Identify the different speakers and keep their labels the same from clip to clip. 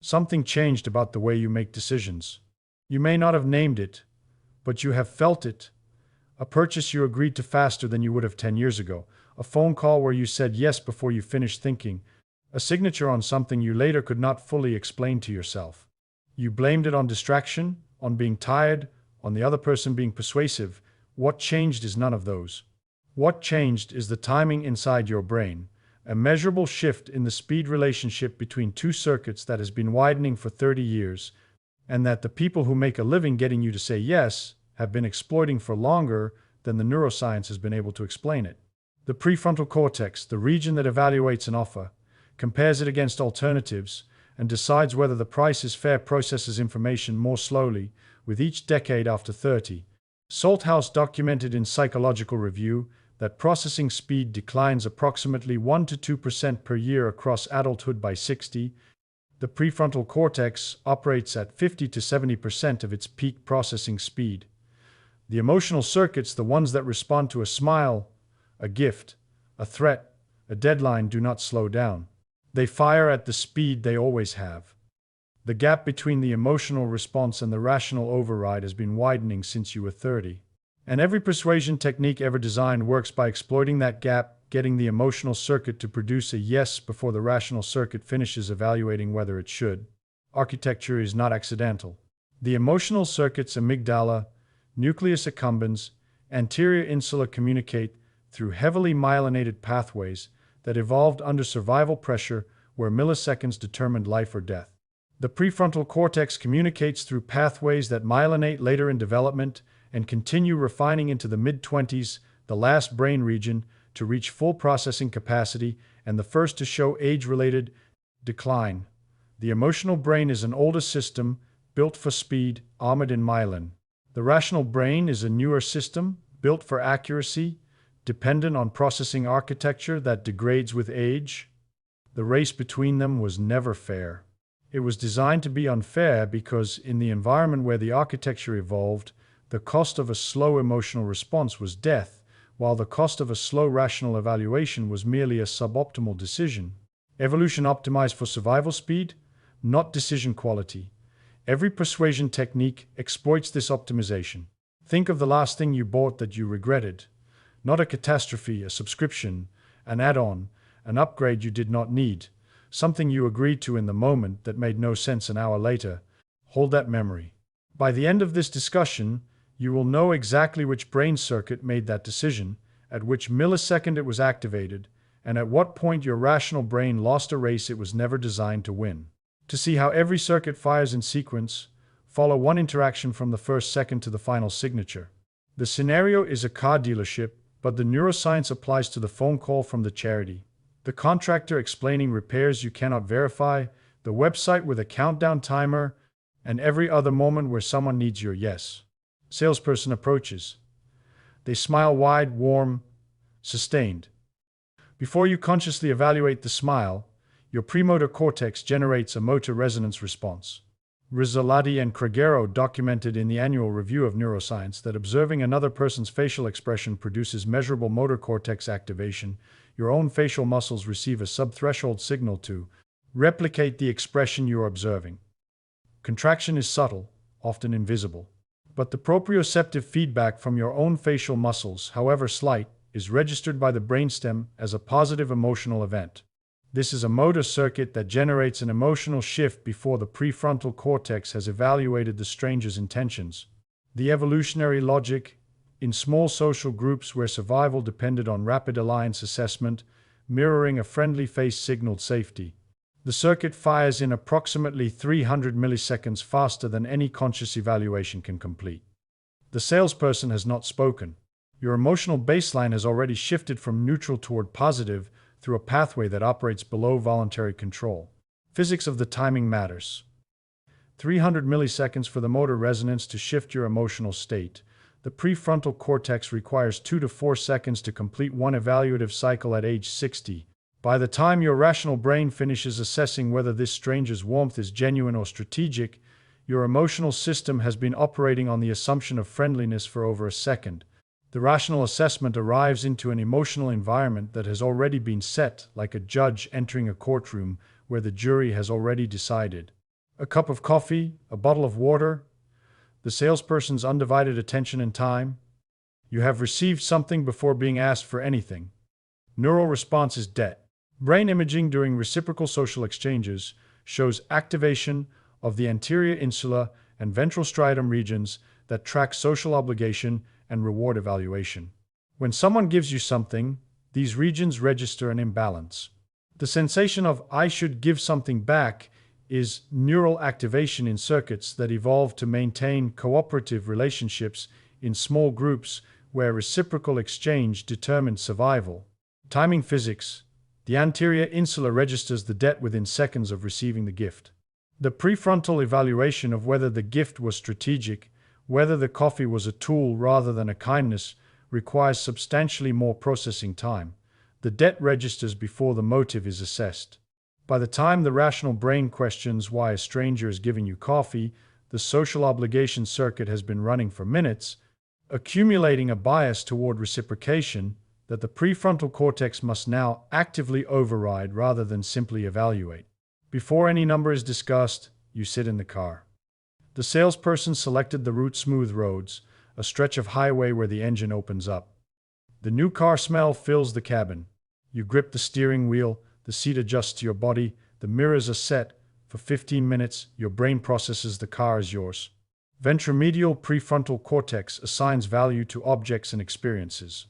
Speaker 1: Something changed about the way you make decisions. You may not have named it, but you have felt it. A purchase you agreed to faster than you would have 10 years ago. A phone call where you said yes before you finished thinking. A signature on something you later could not fully explain to yourself. You blamed it on distraction, on being tired, on the other person being persuasive. What changed is none of those. What changed is the timing inside your brain, a measurable shift in the speed relationship between two circuits that has been widening for 30 years, and that the people who make a living getting you to say yes have been exploiting for longer than the neuroscience has been able to explain it. The prefrontal cortex, the region that evaluates an offer, compares it against alternatives, and decides whether the price is fair, processes information more slowly with each decade after 30. Salthouse documented in Psychological Review that processing speed declines approximately 1 to 2% per year across adulthood by 60. The prefrontal cortex operates at 50 to 70% of its peak processing speed. The emotional circuits, the ones that respond to a smile, a gift, a threat, a deadline, do not slow down. They fire at the speed they always have. The gap between the emotional response and the rational override has been widening since you were 30. And every persuasion technique ever designed works by exploiting that gap, getting the emotional circuit to produce a yes before the rational circuit finishes evaluating whether it should. Architecture is not accidental. The emotional circuits, amygdala, nucleus accumbens, anterior insula, communicate through heavily myelinated pathways that evolved under survival pressure where milliseconds determined life or death. The prefrontal cortex communicates through pathways that myelinate later in development and continue refining into the mid-20s, the last brain region to reach full processing capacity and the first to show age-related decline. The emotional brain is an older system, built for speed, armored in myelin. The rational brain is a newer system, built for accuracy, dependent on processing architecture that degrades with age. The race between them was never fair. It was designed to be unfair because, in the environment where the architecture evolved, the cost of a slow emotional response was death, while the cost of a slow rational evaluation was merely a suboptimal decision. Evolution optimized for survival speed, not decision quality. Every persuasion technique exploits this optimization. Think of the last thing you bought that you regretted. Not a catastrophe, a subscription, an add-on, an upgrade you did not need, something you agreed to in the moment that made no sense an hour later. Hold that memory. By the end of this discussion, you will know exactly which brain circuit made that decision, at which millisecond it was activated, and at what point your rational brain lost a race it was never designed to win. To see how every circuit fires in sequence, follow one interaction from the first second to the final signature. The scenario is a car dealership, but the neuroscience applies to the phone call from the charity, the contractor explaining repairs you cannot verify, the website with a countdown timer, and every other moment where someone needs your yes. Salesperson approaches. They smile wide, warm, sustained. Before you consciously evaluate the smile, your premotor cortex generates a motor resonance response. Rizzolatti and Craigero documented in the Annual Review of Neuroscience that observing another person's facial expression produces measurable motor cortex activation. Your own facial muscles receive a subthreshold signal to replicate the expression you are observing. Contraction is subtle, often invisible. But the proprioceptive feedback from your own facial muscles, however slight, is registered by the brainstem as a positive emotional event. This is a motor circuit that generates an emotional shift before the prefrontal cortex has evaluated the stranger's intentions. The evolutionary logic, in small social groups where survival depended on rapid alliance assessment, mirroring a friendly face signaled safety. The circuit fires in approximately 300 milliseconds faster than any conscious evaluation can complete. The salesperson has not spoken. Your emotional baseline has already shifted from neutral toward positive through a pathway that operates below voluntary control. Physics of the timing matters. 300 milliseconds for the motor resonance to shift your emotional state. The prefrontal cortex requires 2 to 4 seconds to complete one evaluative cycle at age 60. By the time your rational brain finishes assessing whether this stranger's warmth is genuine or strategic, your emotional system has been operating on the assumption of friendliness for over a second. The rational assessment arrives into an emotional environment that has already been set, like a judge entering a courtroom where the jury has already decided. A cup of coffee, a bottle of water, the salesperson's undivided attention and time. You have received something before being asked for anything. Neural response is debt. Brain imaging during reciprocal social exchanges shows activation of the anterior insula and ventral striatum regions that track social obligation and reward evaluation. When someone gives you something, these regions register an imbalance. The sensation of "I should give something back" is neural activation in circuits that evolved to maintain cooperative relationships in small groups where reciprocal exchange determined survival. Timing physics. The anterior insula registers the debt within seconds of receiving the gift. The prefrontal evaluation of whether the gift was strategic, whether the coffee was a tool rather than a kindness, requires substantially more processing time. The debt registers before the motive is assessed. By the time the rational brain questions why a stranger is giving you coffee, the social obligation circuit has been running for minutes, accumulating a bias toward reciprocation that the prefrontal cortex must now actively override rather than simply evaluate. Before any number is discussed, you sit in the car. The salesperson selected the route smooth roads, a stretch of highway where the engine opens up. The new car smell fills the cabin. You grip the steering wheel, the seat adjusts to your body, the mirrors are set. For 15 minutes, your brain processes the car as yours. Ventromedial prefrontal cortex assigns value to objects and experiences.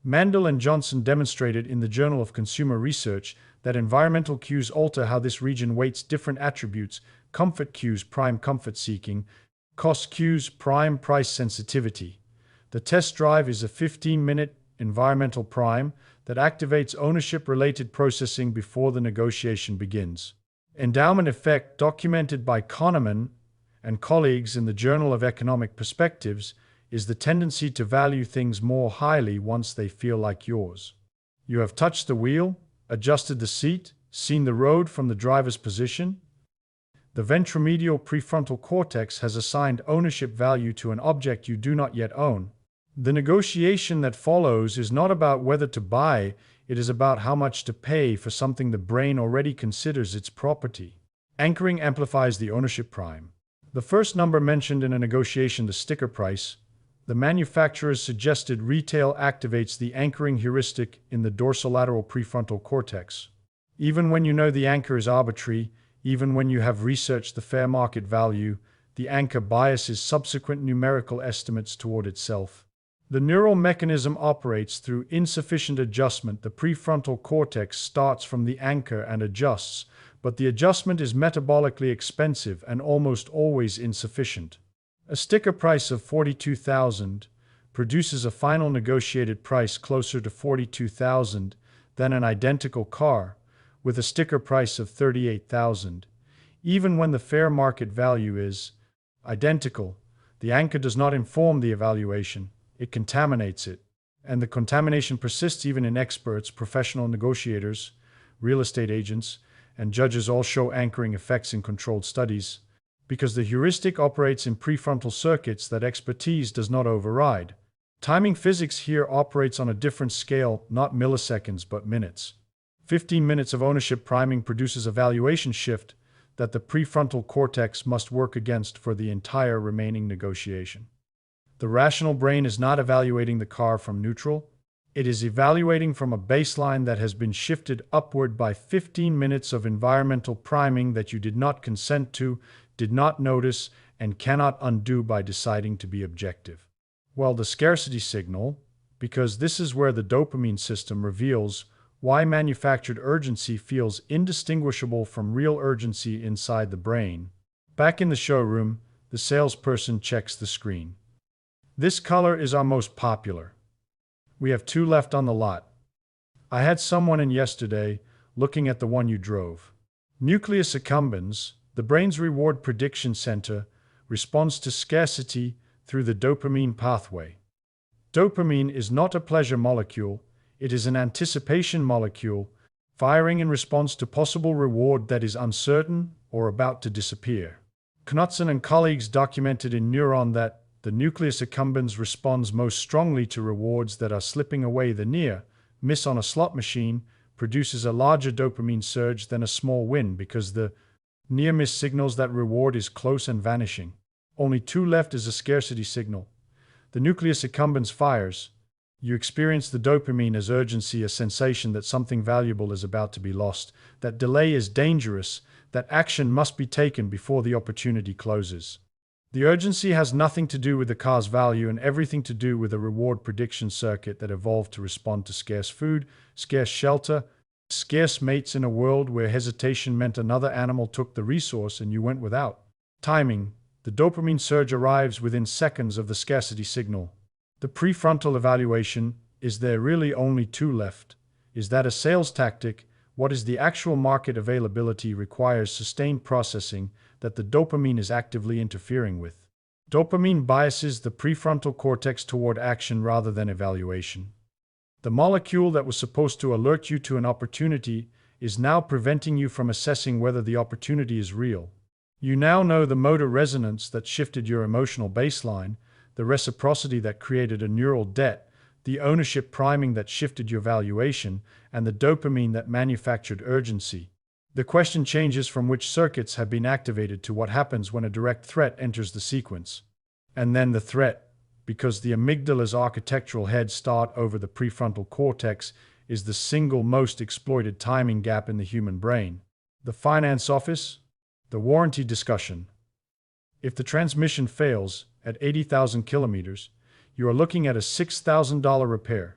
Speaker 1: Mandel and Johnson demonstrated in the Journal of Consumer Research that environmental cues alter how this region weights different attributes. Comfort cues prime comfort seeking, cost cues prime price sensitivity. The test drive is a 15-minute environmental prime that activates ownership-related processing before the negotiation begins. Endowment effect, documented by Kahneman and colleagues in the Journal of Economic Perspectives, is the tendency to value things more highly once they feel like yours. You have touched the wheel, adjusted the seat, seen the road from the driver's position. The ventromedial prefrontal cortex has assigned ownership value to an object you do not yet own. The negotiation that follows is not about whether to buy, it is about how much to pay for something the brain already considers its property. Anchoring amplifies the ownership prime. The first number mentioned in a negotiation, the sticker price, the manufacturer's suggested retail activates the anchoring heuristic in the dorsolateral prefrontal cortex. Even when you know the anchor is arbitrary, even when you have researched the fair market value, the anchor biases subsequent numerical estimates toward itself. The neural mechanism operates through insufficient adjustment. The prefrontal cortex starts from the anchor and adjusts, but the adjustment is metabolically expensive and almost always insufficient. A sticker price of $42,000 produces a final negotiated price closer to $42,000 than an identical car with a sticker price of $38,000. Even when the fair market value is identical, the anchor does not inform the evaluation. It contaminates it. And the contamination persists even in experts, professional negotiators, real estate agents, and judges all show anchoring effects in controlled studies, because the heuristic operates in prefrontal circuits that expertise does not override. Timing physics here operates on a different scale, not milliseconds but minutes. 15 minutes of ownership priming produces a valuation shift that the prefrontal cortex must work against for the entire remaining negotiation. The rational brain is not evaluating the car from neutral. It is evaluating from a baseline that has been shifted upward by 15 minutes of environmental priming that you did not consent to, did not notice, and cannot undo by deciding to be objective. Well, the scarcity signal, because this is where the dopamine system reveals why manufactured urgency feels indistinguishable from real urgency inside the brain. Back in the showroom, the salesperson checks the screen. This color is our most popular. We have 2 left on the lot. I had someone in yesterday looking at the one you drove. Nucleus accumbens, the brain's reward prediction center, responds to scarcity through the dopamine pathway. Dopamine is not a pleasure molecule, it is an anticipation molecule, firing in response to possible reward that is uncertain or about to disappear. Knudsen and colleagues documented in Neuron that the nucleus accumbens responds most strongly to rewards that are slipping away. The near miss on a slot machine produces a larger dopamine surge than a small win because the Near miss signals that reward is close and vanishing. Only two left is a scarcity signal. The nucleus accumbens fires. You experience the dopamine as urgency, a sensation that something valuable is about to be lost, that delay is dangerous, that action must be taken before the opportunity closes. The urgency has nothing to do with the car's value and everything to do with a reward prediction circuit that evolved to respond to scarce food, scarce shelter, scarce mates in a world where hesitation meant another animal took the resource and you went without. Timing. The dopamine surge arrives within seconds of the scarcity signal. The prefrontal evaluation. Is there really only two left? Is that a sales tactic? What is the actual market availability requires sustained processing that the dopamine is actively interfering with. Dopamine biases the prefrontal cortex toward action rather than evaluation. The molecule that was supposed to alert you to an opportunity is now preventing you from assessing whether the opportunity is real. You now know the motor resonance that shifted your emotional baseline, the reciprocity that created a neural debt, the ownership priming that shifted your valuation, and the dopamine that manufactured urgency. The question changes from which circuits have been activated to what happens when a direct threat enters the sequence. And then the threat, because the amygdala's architectural head start over the prefrontal cortex is the single most exploited timing gap in the human brain. The finance office, the warranty discussion. If the transmission fails at 80,000 kilometers, you are looking at a $6,000 repair.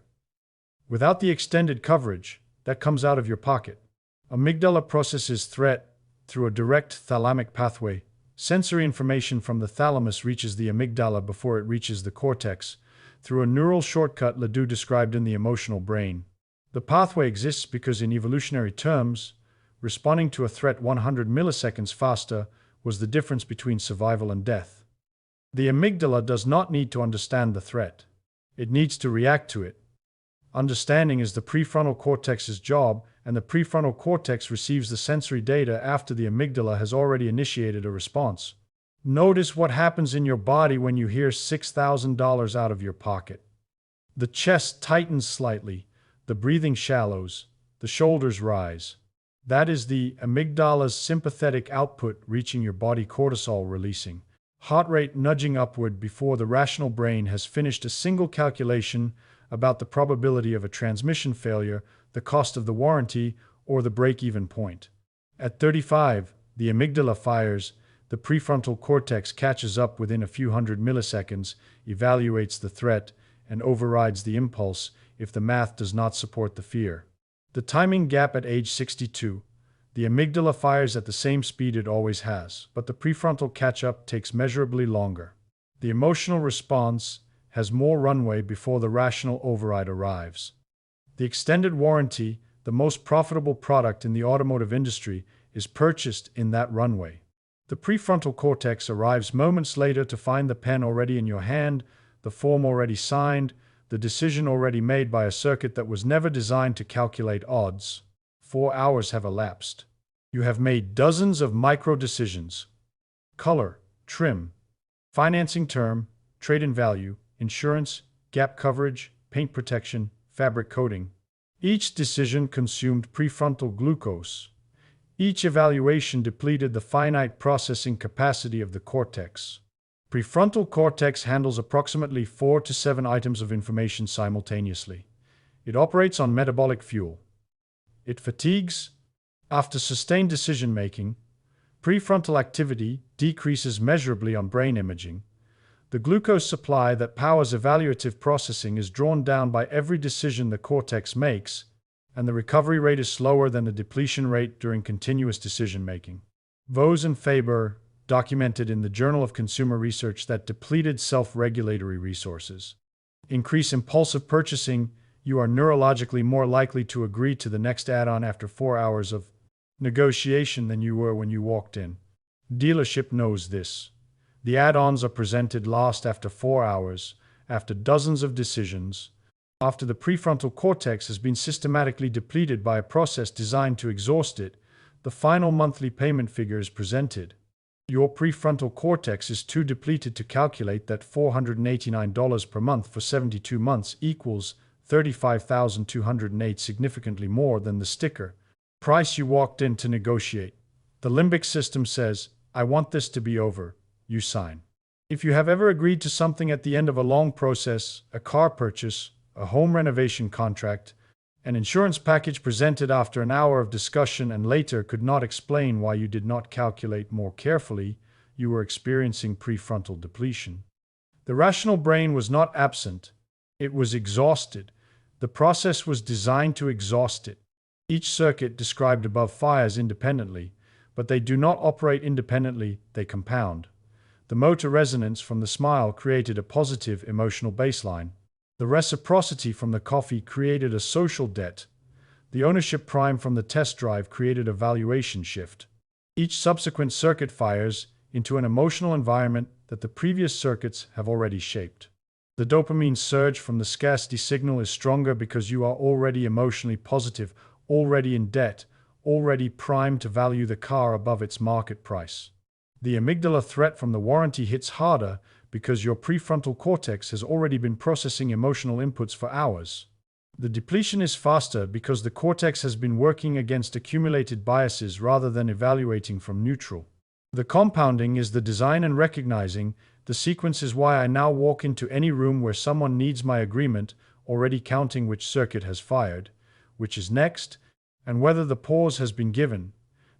Speaker 1: Without the extended coverage, that comes out of your pocket. Amygdala processes threat through a direct thalamic pathway. Sensory information from the thalamus reaches the amygdala before it reaches the cortex, through a neural shortcut Ledoux described in The Emotional Brain. The pathway exists because in evolutionary terms, responding to a threat 100 milliseconds faster was the difference between survival and death. The amygdala does not need to understand the threat. It needs to react to it. Understanding is the prefrontal cortex's job, and the prefrontal cortex receives the sensory data after the amygdala has already initiated a response. Notice what happens in your body when you hear $6,000 out of your pocket. The chest tightens slightly, the breathing shallows, the shoulders rise. That is the amygdala's sympathetic output reaching your body, cortisol releasing. Heart rate nudging upward before the rational brain has finished a single calculation about the probability of a transmission failure, the cost of the warranty, or the break-even point. At 35, the amygdala fires, the prefrontal cortex catches up within a few hundred milliseconds, evaluates the threat, and overrides the impulse if the math does not support the fear. The timing gap at age 62. The amygdala fires at the same speed it always has, but the prefrontal catch-up takes measurably longer. The emotional response has more runway before the rational override arrives. The extended warranty, the most profitable product in the automotive industry, is purchased in that runway. The prefrontal cortex arrives moments later to find the pen already in your hand, the form already signed, the decision already made by a circuit that was never designed to calculate odds. 4 hours have elapsed. You have made dozens of micro-decisions. Color, trim, financing term, trade-in value, insurance, gap coverage, paint protection, fabric coating. Each decision consumed prefrontal glucose. Each evaluation depleted the finite processing capacity of the cortex. Prefrontal cortex handles approximately 4 to 7 items of information simultaneously. It operates on metabolic fuel. It fatigues. After sustained decision-making, prefrontal activity decreases measurably on brain imaging. The glucose supply that powers evaluative processing is drawn down by every decision the cortex makes, and the recovery rate is slower than the depletion rate during continuous decision-making. Vos and Faber documented in the Journal of Consumer Research that depleted self-regulatory resources increase impulsive purchasing. You are neurologically more likely to agree to the next add-on after 4 hours of negotiation than you were when you walked in. Dealership knows this. The add-ons are presented last after 4 hours, after dozens of decisions, after the prefrontal cortex has been systematically depleted by a process designed to exhaust it. The final monthly payment figure is presented. Your prefrontal cortex is too depleted to calculate that $489 per month for 72 months equals $35,208, significantly more than the sticker price you walked in to negotiate. The limbic system says, I want this to be over. You sign. If you have ever agreed to something at the end of a long process, a car purchase, a home renovation contract, an insurance package presented after an hour of discussion and later could not explain why you did not calculate more carefully, you were experiencing prefrontal depletion. The rational brain was not absent. It was exhausted. The process was designed to exhaust it. Each circuit described above fires independently, but they do not operate independently, they compound. The motor resonance from the smile created a positive emotional baseline. The reciprocity from the coffee created a social debt. The ownership prime from the test drive created a valuation shift. Each subsequent circuit fires into an emotional environment that the previous circuits have already shaped. The dopamine surge from the scarcity signal is stronger because you are already emotionally positive, already in debt, already primed to value the car above its market price. The amygdala threat from the warranty hits harder because your prefrontal cortex has already been processing emotional inputs for hours. The depletion is faster because the cortex has been working against accumulated biases rather than evaluating from neutral. The compounding is the design and recognizing. The sequence is why I now walk into any room where someone needs my agreement, already counting which circuit has fired, which is next, and whether the pause has been given.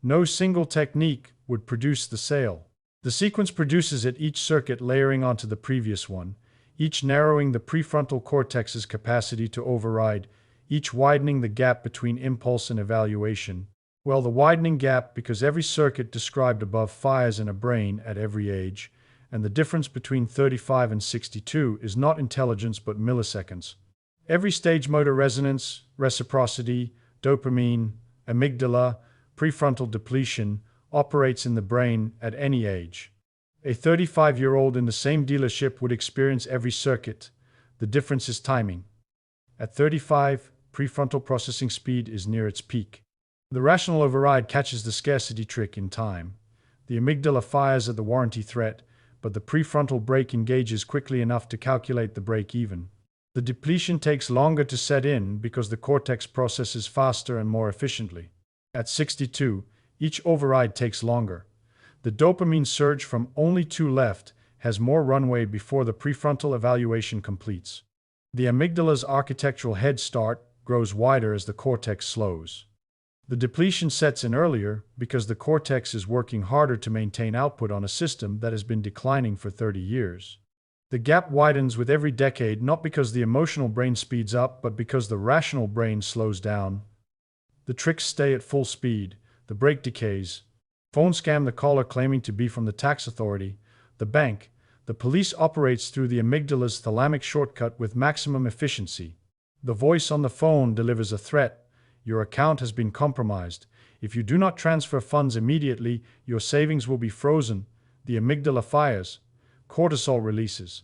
Speaker 1: No single technique would produce the sale. The sequence produces it, each circuit layering onto the previous one, each narrowing the prefrontal cortex's capacity to override, each widening the gap between impulse and evaluation. Well, the widening gap because every circuit described above fires in a brain at every age, and the difference between 35 and 62 is not intelligence but milliseconds. Every stage motor resonance, reciprocity, dopamine, amygdala, prefrontal depletion operates in the brain at any age. A 35-year-old in the same dealership would experience every circuit. The difference is timing. At 35, prefrontal processing speed is near its peak. The rational override catches the scarcity trick in time. The amygdala fires at the warranty threat, but the prefrontal brake engages quickly enough to calculate the break even. The depletion takes longer to set in because the cortex processes faster and more efficiently. At 62, each override takes longer. The dopamine surge from only 2 left has more runway before the prefrontal evaluation completes. The amygdala's architectural head start grows wider as the cortex slows. The depletion sets in earlier because the cortex is working harder to maintain output on a system that has been declining for 30 years. The gap widens with every decade not because the emotional brain speeds up but because the rational brain slows down. The tricks stay at full speed. The brake decays. Phone scam, the caller claiming to be from the tax authority, the bank. The police operates through the amygdala's thalamic shortcut with maximum efficiency. The voice on the phone delivers a threat. Your account has been compromised. If you do not transfer funds immediately, your savings will be frozen. The amygdala fires. Cortisol releases.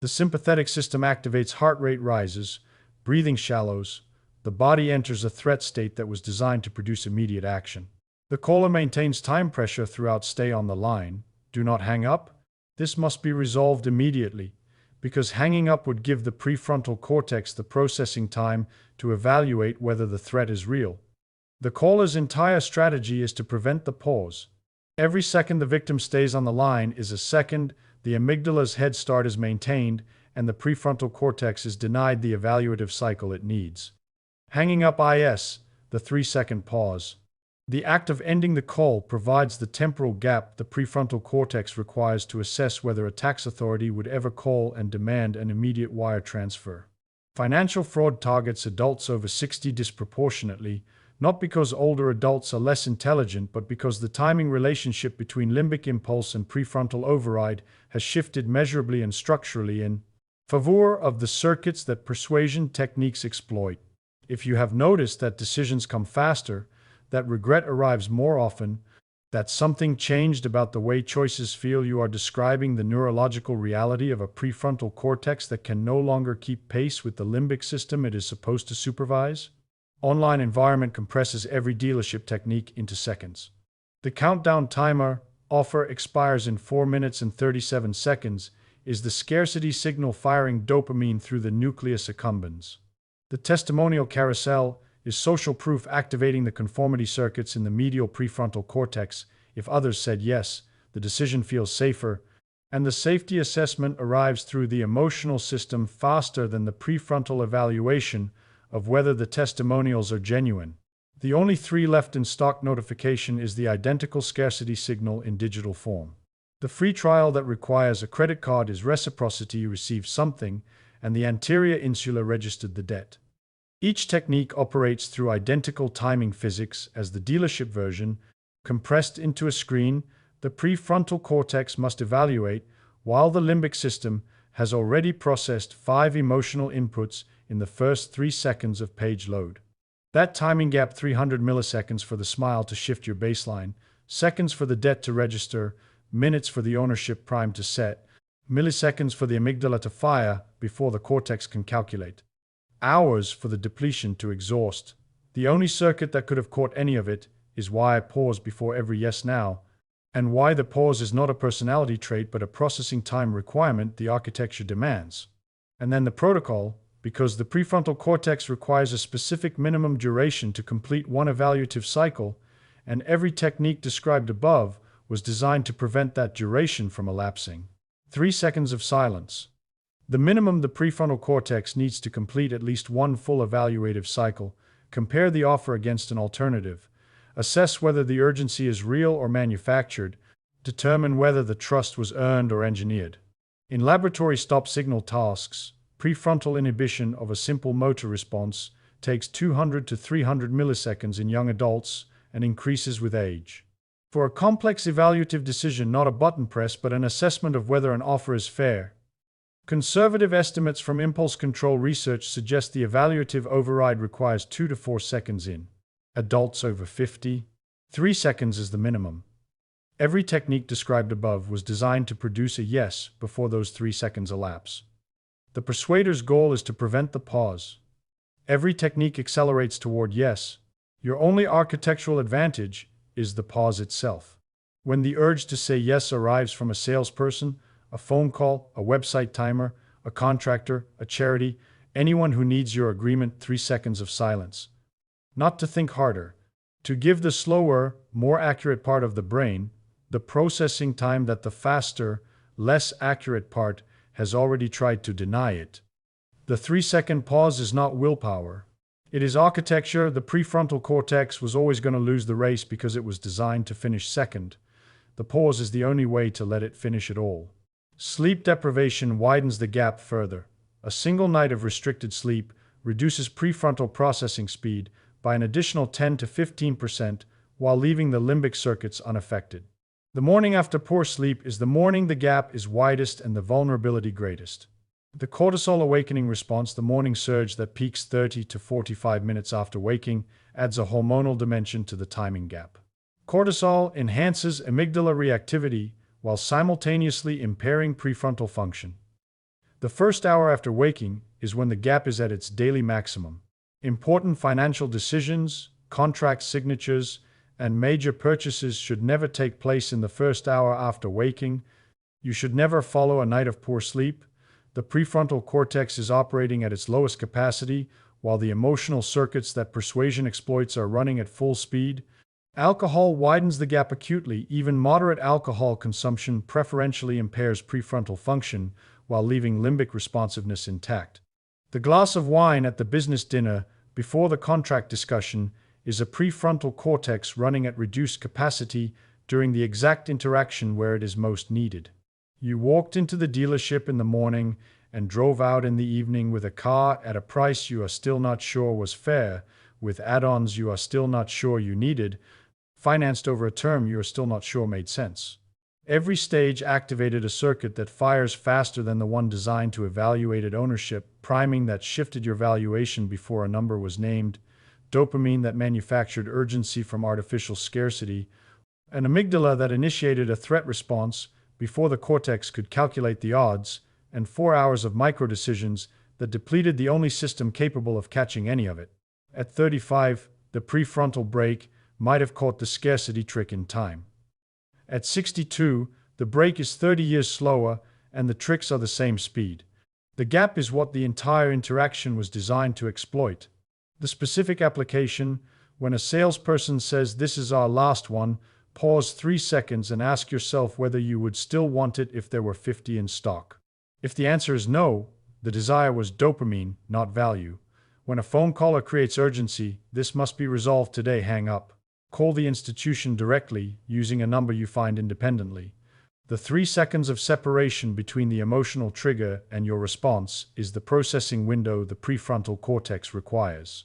Speaker 1: The sympathetic system activates, heart rate rises, breathing shallows. The body enters a threat state that was designed to produce immediate action. The caller maintains time pressure throughout. Stay on the line. Do not hang up. This must be resolved immediately, because hanging up would give the prefrontal cortex the processing time to evaluate whether the threat is real. The caller's entire strategy is to prevent the pause. Every second the victim stays on the line is a second the amygdala's head start is maintained and the prefrontal cortex is denied the evaluative cycle it needs. Hanging up is the 3-second pause. The act of ending the call provides the temporal gap the prefrontal cortex requires to assess whether a tax authority would ever call and demand an immediate wire transfer. Financial fraud targets adults over 60 disproportionately, not because older adults are less intelligent, but because the timing relationship between limbic impulse and prefrontal override has shifted measurably and structurally in favor of the circuits that persuasion techniques exploit. If you have noticed that decisions come faster, that regret arrives more often, that something changed about the way choices feel, you are describing the neurological reality of a prefrontal cortex that can no longer keep pace with the limbic system it is supposed to supervise. Online environment compresses every dealership technique into seconds. The countdown timer offer expires in 4 minutes and 37 seconds is the scarcity signal firing dopamine through the nucleus accumbens. The testimonial carousel is social proof activating the conformity circuits in the medial prefrontal cortex, If others said yes, the decision feels safer, and the safety assessment arrives through the emotional system faster than the prefrontal evaluation of whether the testimonials are genuine. The only three left in stock notification is the identical scarcity signal in digital form. The free trial that requires a credit card is Reciprocity. You received something, and the anterior insula registered the debt. Each technique operates through identical timing physics as the dealership version. Compressed into a screen, the prefrontal cortex must evaluate, while the limbic system has already processed 5 emotional inputs in the first 3 seconds of page load. That timing gap, 300 milliseconds for the smile to shift your baseline, seconds for the debt to register, minutes for the ownership prime to set, milliseconds for the amygdala to fire before the cortex can calculate, hours for the depletion to exhaust. The only circuit that could have caught any of it is why I pause before every yes now, and why the pause is not a personality trait but a processing time requirement the architecture demands. And then the protocol, because the prefrontal cortex requires a specific minimum duration to complete one evaluative cycle, and every technique described above was designed to prevent that duration from elapsing. 3 seconds of silence. The minimum the prefrontal cortex needs to complete at least one full evaluative cycle. Compare the offer against an alternative. Assess whether the urgency is real or manufactured. Determine whether the trust was earned or engineered. In laboratory stop-signal tasks, prefrontal inhibition of a simple motor response takes 200 to 300 milliseconds in young adults and increases with age. For a complex evaluative decision, not a button press but an assessment of whether an offer is fair. Conservative estimates from impulse control research suggest the evaluative override requires 2 to 4 seconds in adults over 50. 3 seconds is the minimum. Every technique described above was designed to produce a yes before those 3 seconds elapse. The persuader's goal is to prevent the pause. Every technique accelerates toward yes. Your only architectural advantage is the pause itself. When the urge to say yes arrives from a salesperson, a phone call, a website timer, a contractor, a charity, anyone who needs your agreement, 3 seconds of silence. Not to think harder, to give the slower, more accurate part of the brain the processing time that the faster, less accurate part has already tried to deny it. The 3-second pause is not willpower. It is architecture. The prefrontal cortex was always going to lose the race because it was designed to finish second. The pause is the only way to let it finish it all. Sleep deprivation widens the gap further. A single night of restricted sleep reduces prefrontal processing speed by an additional 10 to 15% while leaving the limbic circuits unaffected. The morning after poor sleep is the morning the gap is widest and the vulnerability greatest. The cortisol awakening response, the morning surge that peaks 30 to 45 minutes after waking, adds a hormonal dimension to the timing gap. Cortisol enhances amygdala reactivity while simultaneously impairing prefrontal function. The first hour after waking is when the gap is at its daily maximum. Important financial decisions, contract signatures, and major purchases should never take place in the first hour after waking. You should never follow a night of poor sleep. The prefrontal cortex is operating at its lowest capacity, while the emotional circuits that persuasion exploits are running at full speed. Alcohol widens the gap acutely. Even moderate alcohol consumption preferentially impairs prefrontal function while leaving limbic responsiveness intact. The glass of wine at the business dinner before the contract discussion is a prefrontal cortex running at reduced capacity during the exact interaction where it is most needed. You walked into the dealership in the morning and drove out in the evening with a car at a price you are still not sure was fair, with add-ons you are still not sure you needed, financed over a term you are still not sure made sense. Every stage activated a circuit that fires faster than the one designed to evaluate ownership, priming that shifted your valuation before a number was named, dopamine that manufactured urgency from artificial scarcity, an amygdala that initiated a threat response before the cortex could calculate the odds, and 4 hours of micro-decisions that depleted the only system capable of catching any of it. At 35, the prefrontal brake might have caught the scarcity trick in time. At 62, the brake is 30 years slower and the tricks are the same speed. The gap is what the entire interaction was designed to exploit. The specific application, when a salesperson says this is our last one, Pause 3 seconds and ask yourself whether you would still want it if there were 50 in stock. If the answer is no, the desire was dopamine, not value. When a phone caller creates urgency, this must be resolved today. Hang up. Call the institution directly using a number you find independently. The 3 seconds of separation between the emotional trigger and your response is the processing window the prefrontal cortex requires.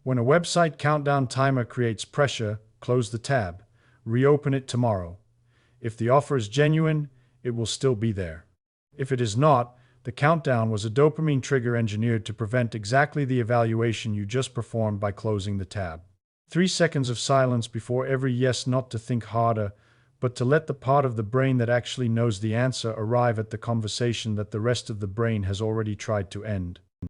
Speaker 1: When a website countdown timer creates pressure, close the tab. Reopen it tomorrow. If the offer is genuine, it will still be there. If it is not, the countdown was a dopamine trigger engineered to prevent exactly the evaluation you just performed by closing the tab. 3 seconds of silence before every yes, not to think harder, but to let the part of the brain that actually knows the answer arrive at the conversation that the rest of the brain has already tried to end.